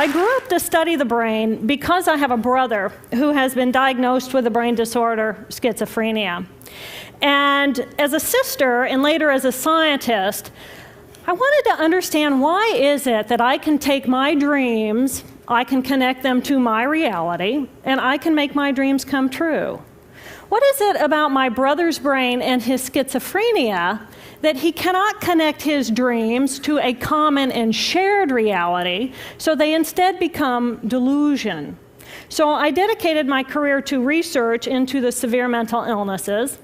I grew up to study the brain because I have a brother who has been diagnosed with a brain disorder, schizophrenia. And as a sister, and later as a scientist, I wanted to understand why is it that I can take my dreams, I can connect them to my reality, and I can make my dreams come true. What is it about my brother's brain and his schizophrenia that he cannot connect his dreams to a common and shared reality, so they instead become delusion? So I dedicated my career to research into the severe mental illnesses,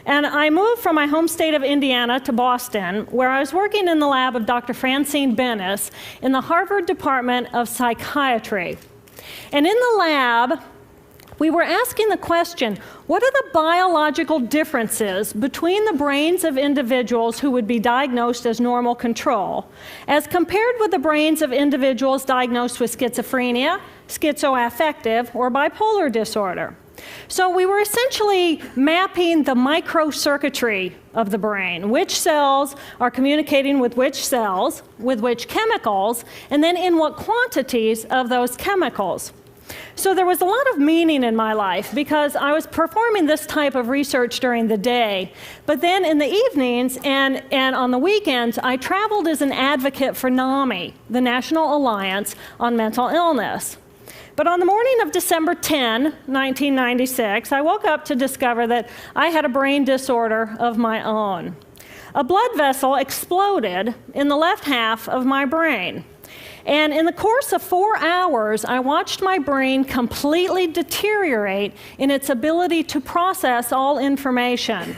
and I moved from my home state of Indiana to Boston, where I was working in the lab of Dr. Francine Bennis in the Harvard Department of Psychiatry. And in the lab, we were asking the question, what are the biological differences between the brains of individuals who would be diagnosed as normal control, as compared with the brains of individuals diagnosed with schizophrenia, schizoaffective, or bipolar disorder? So we were essentially mapping the microcircuitry of the brain, which cells are communicating with which cells, with which chemicals, and then in what quantities of those chemicals. So there was a lot of meaning in my life because I was performing this type of research during the day. But then in the evenings and on the weekends, I traveled as an advocate for NAMI, the National Alliance on Mental Illness. But on the morning of December 10, 1996, I woke up to discover that I had a brain disorder of my own. A blood vessel exploded in the left half of my brain. And in the course of 4 hours, I watched my brain completely deteriorate in its ability to process all information.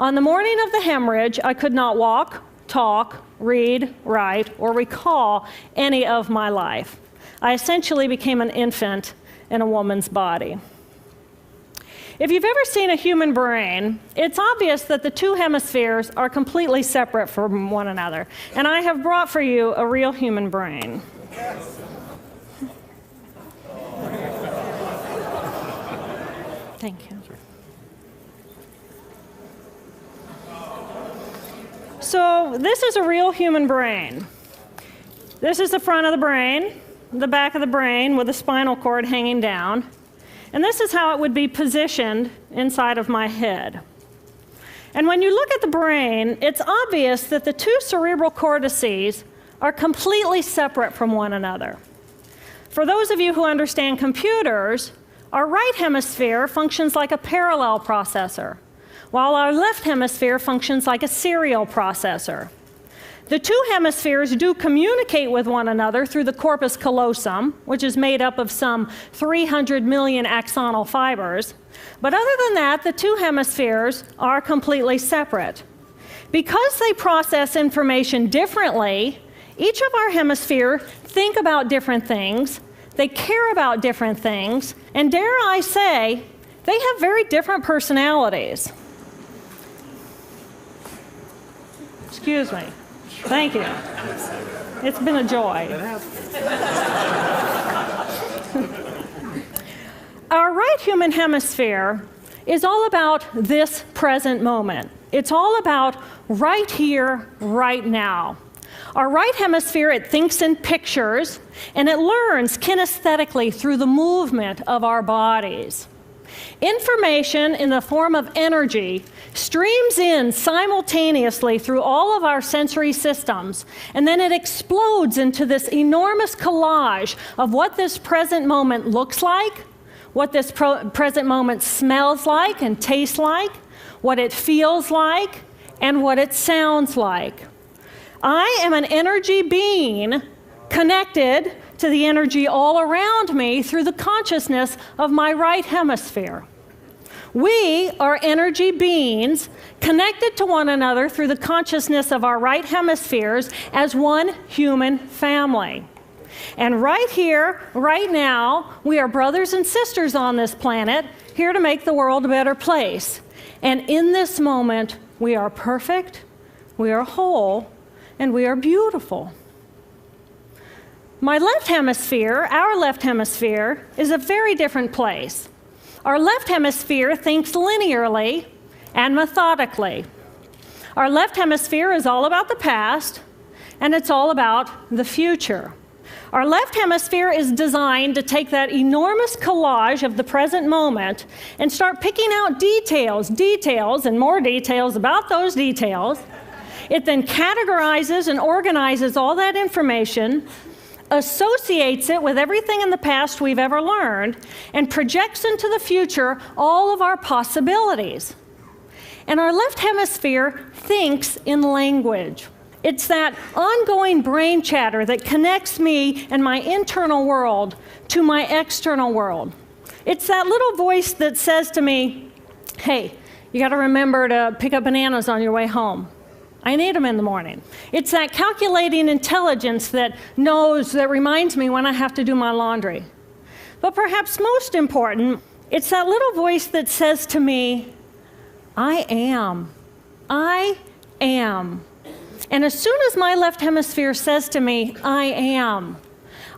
On the morning of the hemorrhage, I could not walk, talk, read, write, or recall any of my life. I essentially became an infant in a woman's body. If you've ever seen a human brain, it's obvious that the two hemispheres are completely separate from one another. And I have brought for you a real human brain. Thank you. So this is a real human brain. This is the front of the brain, the back of the brain with the spinal cord hanging down. And this is how it would be positioned inside of my head. And when you look at the brain, it's obvious that the two cerebral cortices are completely separate from one another. For those of you who understand computers, our right hemisphere functions like a parallel processor, while our left hemisphere functions like a serial processor. The two hemispheres do communicate with one another through the corpus callosum, which is made up of some 300 million axonal fibers. But other than that, the two hemispheres are completely separate. Because they process information differently, each of our hemispheres think about different things, they care about different things, and dare I say, they have very different personalities. Excuse me. Thank you. It's been a joy. Our right human hemisphere is all about this present moment. It's all about right here, right now. Our right hemisphere, it thinks in pictures, and it learns kinesthetically through the movement of our bodies. Information in the form of energy streams in simultaneously through all of our sensory systems, and then it explodes into this enormous collage of what this present moment looks like, what this present moment smells like and tastes like, what it feels like, and what it sounds like. I am an energy being connected to the energy all around me through the consciousness of my right hemisphere. We are energy beings connected to one another through the consciousness of our right hemispheres as one human family. And right here, right now, we are brothers and sisters on this planet, here to make the world a better place. And in this moment, we are perfect, we are whole, and we are beautiful. My left hemisphere, our left hemisphere, is a very different place. Our left hemisphere thinks linearly and methodically. Our left hemisphere is all about the past, and it's all about the future. Our left hemisphere is designed to take that enormous collage of the present moment and start picking out details, and more details about those details. It then categorizes and organizes all that information, associates it with everything in the past we've ever learned, and projects into the future all of our possibilities. And our left hemisphere thinks in language. It's that ongoing brain chatter that connects me and my internal world to my external world. It's that little voice that says to me, hey, you got to remember to pick up bananas on your way home. I need them in the morning. It's that calculating intelligence that reminds me when I have to do my laundry. But perhaps most important, it's that little voice that says to me, I am. I am. And as soon as my left hemisphere says to me, I am,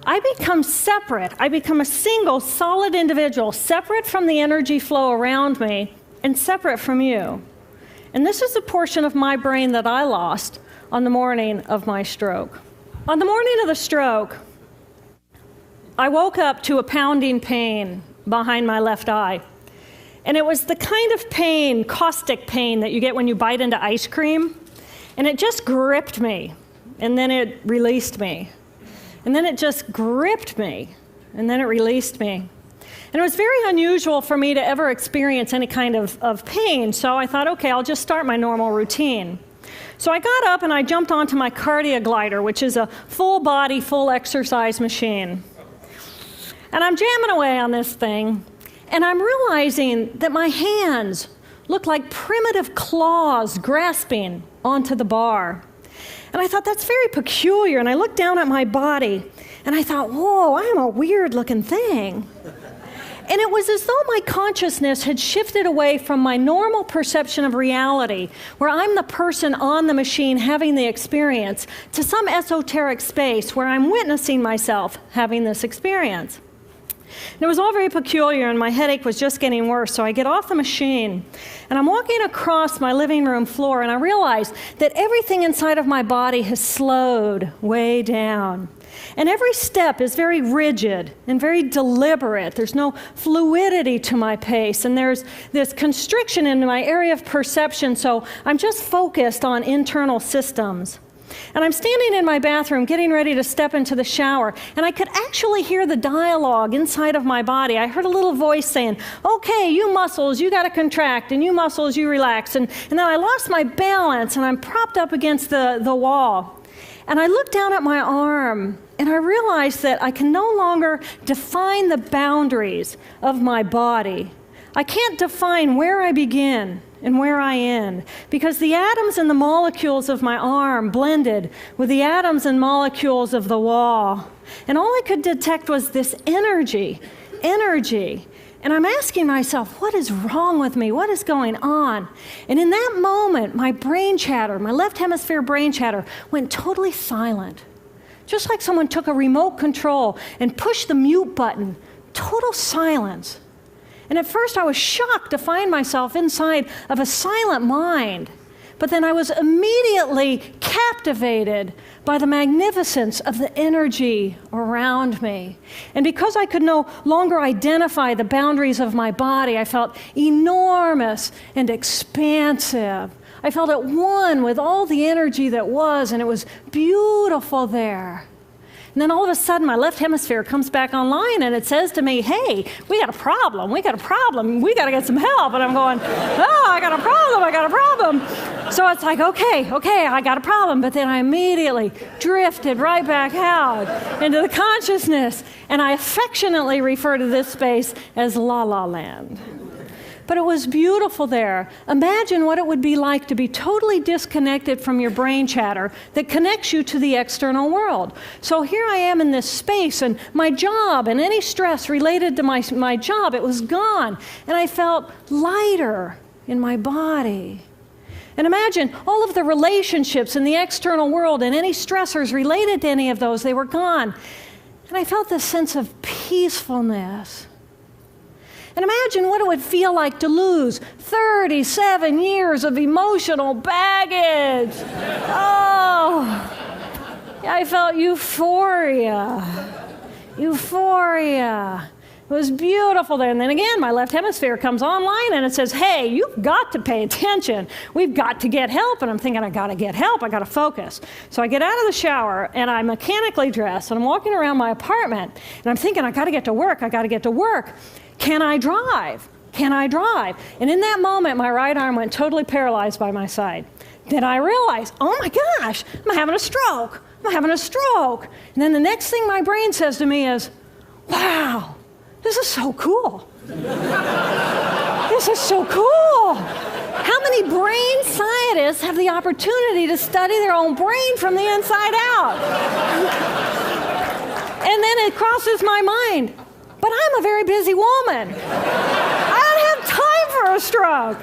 I become separate. I become a single, solid individual, separate from the energy flow around me and separate from you. And this is a portion of my brain that I lost on the morning of my stroke. On the morning of the stroke, I woke up to a pounding pain behind my left eye. And it was the kind of pain, caustic pain, that you get when you bite into ice cream. And it just gripped me, and then it released me. And then it just gripped me, and then it released me. And it was very unusual for me to ever experience any kind of pain, so I thought, okay, I'll just start my normal routine. So I got up and I jumped onto my cardio glider, which is a full body, full exercise machine. And I'm jamming away on this thing, and I'm realizing that my hands look like primitive claws grasping onto the bar. And I thought, that's very peculiar. And I looked down at my body, and I thought, whoa, I am a weird-looking thing. And it was as though my consciousness had shifted away from my normal perception of reality, where I'm the person on the machine having the experience, to some esoteric space where I'm witnessing myself having this experience. And it was all very peculiar, and my headache was just getting worse, so I get off the machine, and I'm walking across my living room floor, and I realize that everything inside of my body has slowed way down. And every step is very rigid and very deliberate. There's no fluidity to my pace, and there's this constriction in my area of perception, so I'm just focused on internal systems. And I'm standing in my bathroom getting ready to step into the shower, and I could actually hear the dialogue inside of my body. I heard a little voice saying, okay, you muscles, you got to contract, and you muscles, you relax. And then I lost my balance, and I'm propped up against the wall. And I looked down at my arm, and I realized that I can no longer define the boundaries of my body. I can't define where I begin and where I end, because the atoms and the molecules of my arm blended with the atoms and molecules of the wall. And all I could detect was this energy. And I'm asking myself, what is wrong with me? What is going on? And in that moment, my brain chatter, my left hemisphere brain chatter, went totally silent. Just like someone took a remote control and pushed the mute button. Total silence. And at first I was shocked to find myself inside of a silent mind. But then I was immediately captivated by the magnificence of the energy around me. And because I could no longer identify the boundaries of my body, I felt enormous and expansive. I felt at one with all the energy that was, and it was beautiful there. And then all of a sudden, my left hemisphere comes back online, and it says to me, hey, we got a problem, we got to get some help. And I'm going, oh, I got a problem. So it's like, okay, I got a problem. But then I immediately drifted right back out into the consciousness, and I affectionately refer to this space as La La Land. But it was beautiful there. Imagine what it would be like to be totally disconnected from your brain chatter that connects you to the external world. So here I am in this space, and my job and any stress related to my job, it was gone. And I felt lighter in my body. And imagine all of the relationships in the external world and any stressors related to any of those, they were gone. And I felt this sense of peacefulness. And imagine what it would feel like to lose 37 years of emotional baggage. Oh, I felt euphoria. Euphoria. It was beautiful there. And then again, my left hemisphere comes online and it says, hey, you've got to pay attention. We've got to get help. And I'm thinking, I got to get help. I got to focus. So I get out of the shower and I'm mechanically dressed and I'm walking around my apartment and I'm thinking, I got to get to work. I got to get to work. Can I drive? Can I drive? And in that moment, my right arm went totally paralyzed by my side. Then I realized, oh my gosh, I'm having a stroke. I'm having a stroke. And then the next thing my brain says to me is, wow, this is so cool. This is so cool. How many brain scientists have the opportunity to study their own brain from the inside out? And then it crosses my mind, but I'm a very busy woman. I don't have time for a stroke.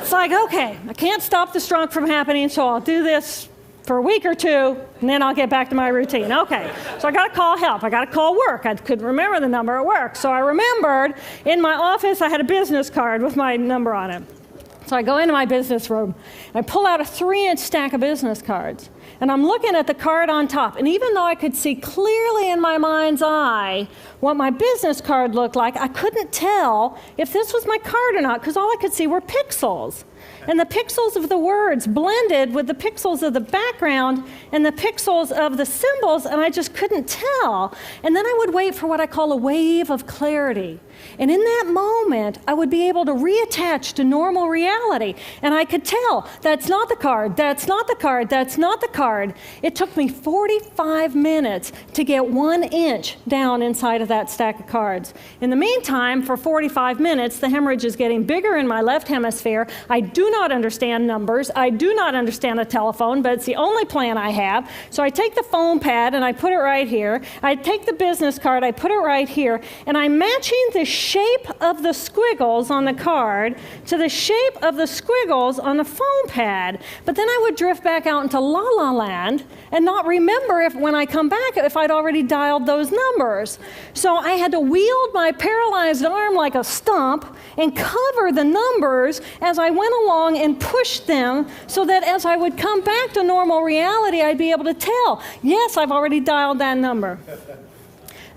It's like, okay, I can't stop the stroke from happening, so I'll do this for a week or two, and then I'll get back to my routine. Okay, so I got to call help. I got to call work. I couldn't remember the number at work. So I remembered in my office I had a business card with my number on it. So I go into my business room. I pull out a 3-inch stack of business cards. And I'm looking at the card on top. And even though I could see clearly in my mind's eye what my business card looked like, I couldn't tell if this was my card or not, because all I could see were pixels. And the pixels of the words blended with the pixels of the background and the pixels of the symbols, and I just couldn't tell. And then I would wait for what I call a wave of clarity. And in that moment, I would be able to reattach to normal reality. And I could tell, that's not the card, that's not the card, that's not the card. It took me 45 minutes to get 1 inch down inside of that stack of cards. In the meantime, for 45 minutes, the hemorrhage is getting bigger in my left hemisphere. I do not understand numbers. I do not understand a telephone, but it's the only plan I have. So I take the phone pad and I put it right here. I take the business card, I put it right here, and I'm matching the shape of the squiggles on the card to the shape of the squiggles on the phone pad. But then I would drift back out into la la land and not remember if when I come back if I'd already dialed those numbers. So I had to wield my paralyzed arm like a stump and cover the numbers as I went along and push them so that as I would come back to normal reality, I'd be able to tell, yes, I've already dialed that number.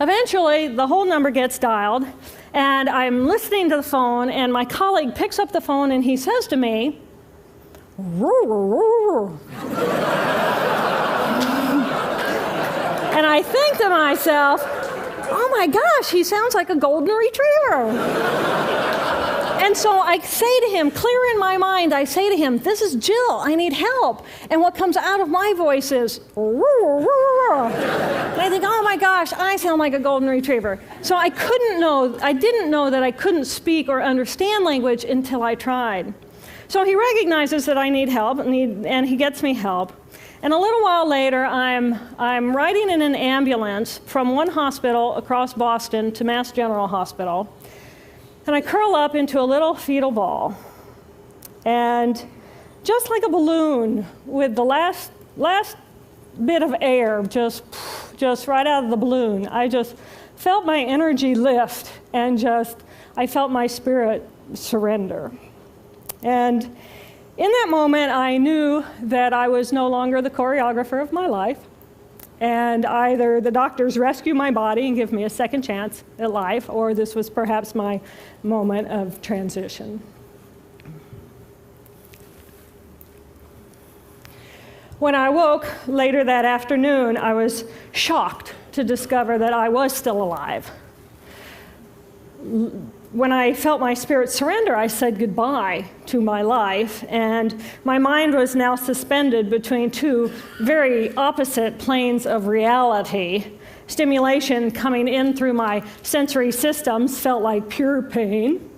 Eventually, the whole number gets dialed, and I'm listening to the phone, and my colleague picks up the phone, and he says to me, and I think to myself, oh my gosh, he sounds like a golden retriever. And so I say to him, clear in my mind, I say to him, this is Jill, I need help. And what comes out of my voice is, and I think, oh my gosh, I sound like a golden retriever. So I didn't know that I couldn't speak or understand language until I tried. So he recognizes that I need help, and he gets me help. And a little while later, I'm riding in an ambulance from one hospital across Boston to Mass General Hospital. And I curl up into a little fetal ball. And just like a balloon with the last bit of air just right out of the balloon, I just felt my energy lift and I felt my spirit surrender. And in that moment, I knew that I was no longer the choreographer of my life. And either the doctors rescue my body and give me a second chance at life, or this was perhaps my moment of transition. When I woke later that afternoon, I was shocked to discover that I was still alive. When I felt my spirit surrender, I said goodbye to my life, and my mind was now suspended between two very opposite planes of reality. Stimulation coming in through my sensory systems felt like pure pain.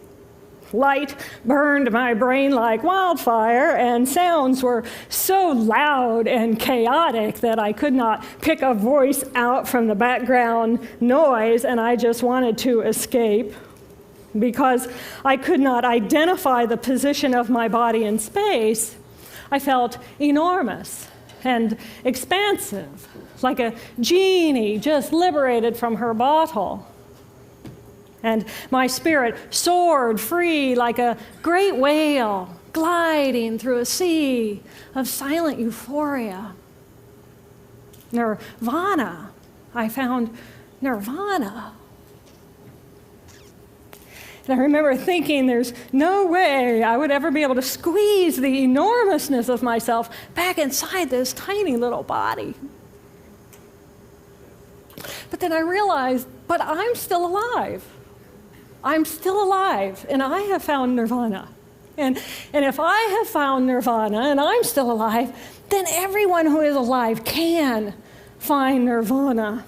Light burned my brain like wildfire, and sounds were so loud and chaotic that I could not pick a voice out from the background noise, and I just wanted to escape. Because I could not identify the position of my body in space, I felt enormous and expansive, like a genie just liberated from her bottle. And my spirit soared free like a great whale gliding through a sea of silent euphoria. nirvana. I found nirvana. And I remember thinking there's no way I would ever be able to squeeze the enormousness of myself back inside this tiny little body. But then I realized, but I'm still alive. I'm still alive, and I have found nirvana. And if I have found nirvana and I'm still alive, then everyone who is alive can find nirvana.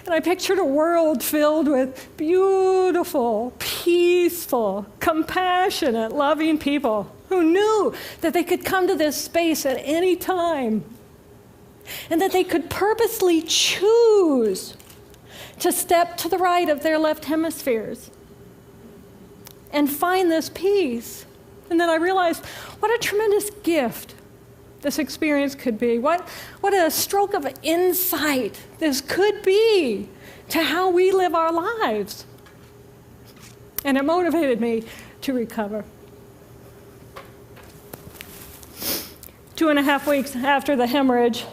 And I pictured a world filled with beautiful, peaceful, compassionate, loving people who knew that they could come to this space at any time and that they could purposely choose to step to the right of their left hemispheres and find this peace. And then I realized what a tremendous gift this experience could be. What a stroke of insight this could be to how we live our lives. And it motivated me to recover. 2.5 weeks after the hemorrhage,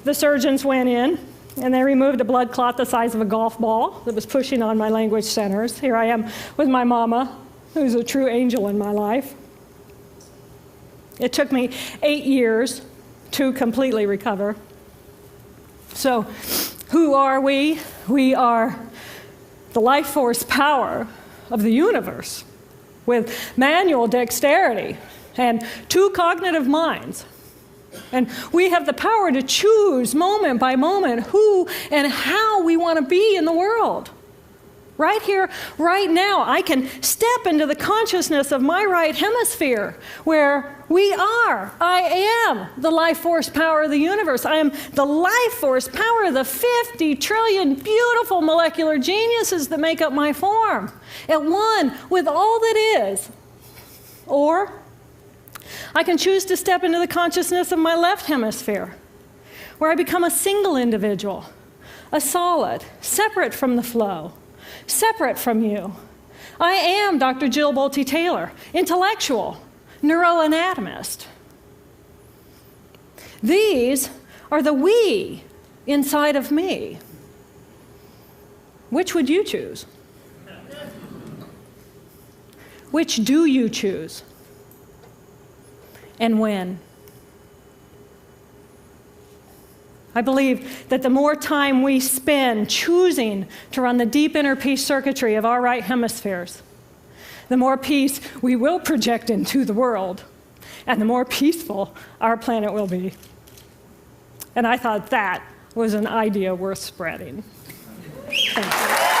the surgeons went in and they removed a blood clot the size of a golf ball that was pushing on my language centers. Here I am with my mama, who's a true angel in my life. It took me 8 years to completely recover. So, who are we? We are the life force power of the universe with manual dexterity and 2 cognitive minds. And we have the power to choose moment by moment who and how we want to be in the world. Right here, right now, I can step into the consciousness of my right hemisphere where I am the life force power of the universe. I am the life force power of the 50 trillion beautiful molecular geniuses that make up my form, at one with all that is. Or I can choose to step into the consciousness of my left hemisphere, where I become a single individual, a solid, separate from the flow, separate from you. I am Dr. Jill Bolte Taylor, intellectual, neuroanatomist. These are the we inside of me. Which would you choose? Which do you choose? And when? I believe that the more time we spend choosing to run the deep inner peace circuitry of our right hemispheres, the more peace we will project into the world, and the more peaceful our planet will be. And I thought that was an idea worth spreading. Thank you.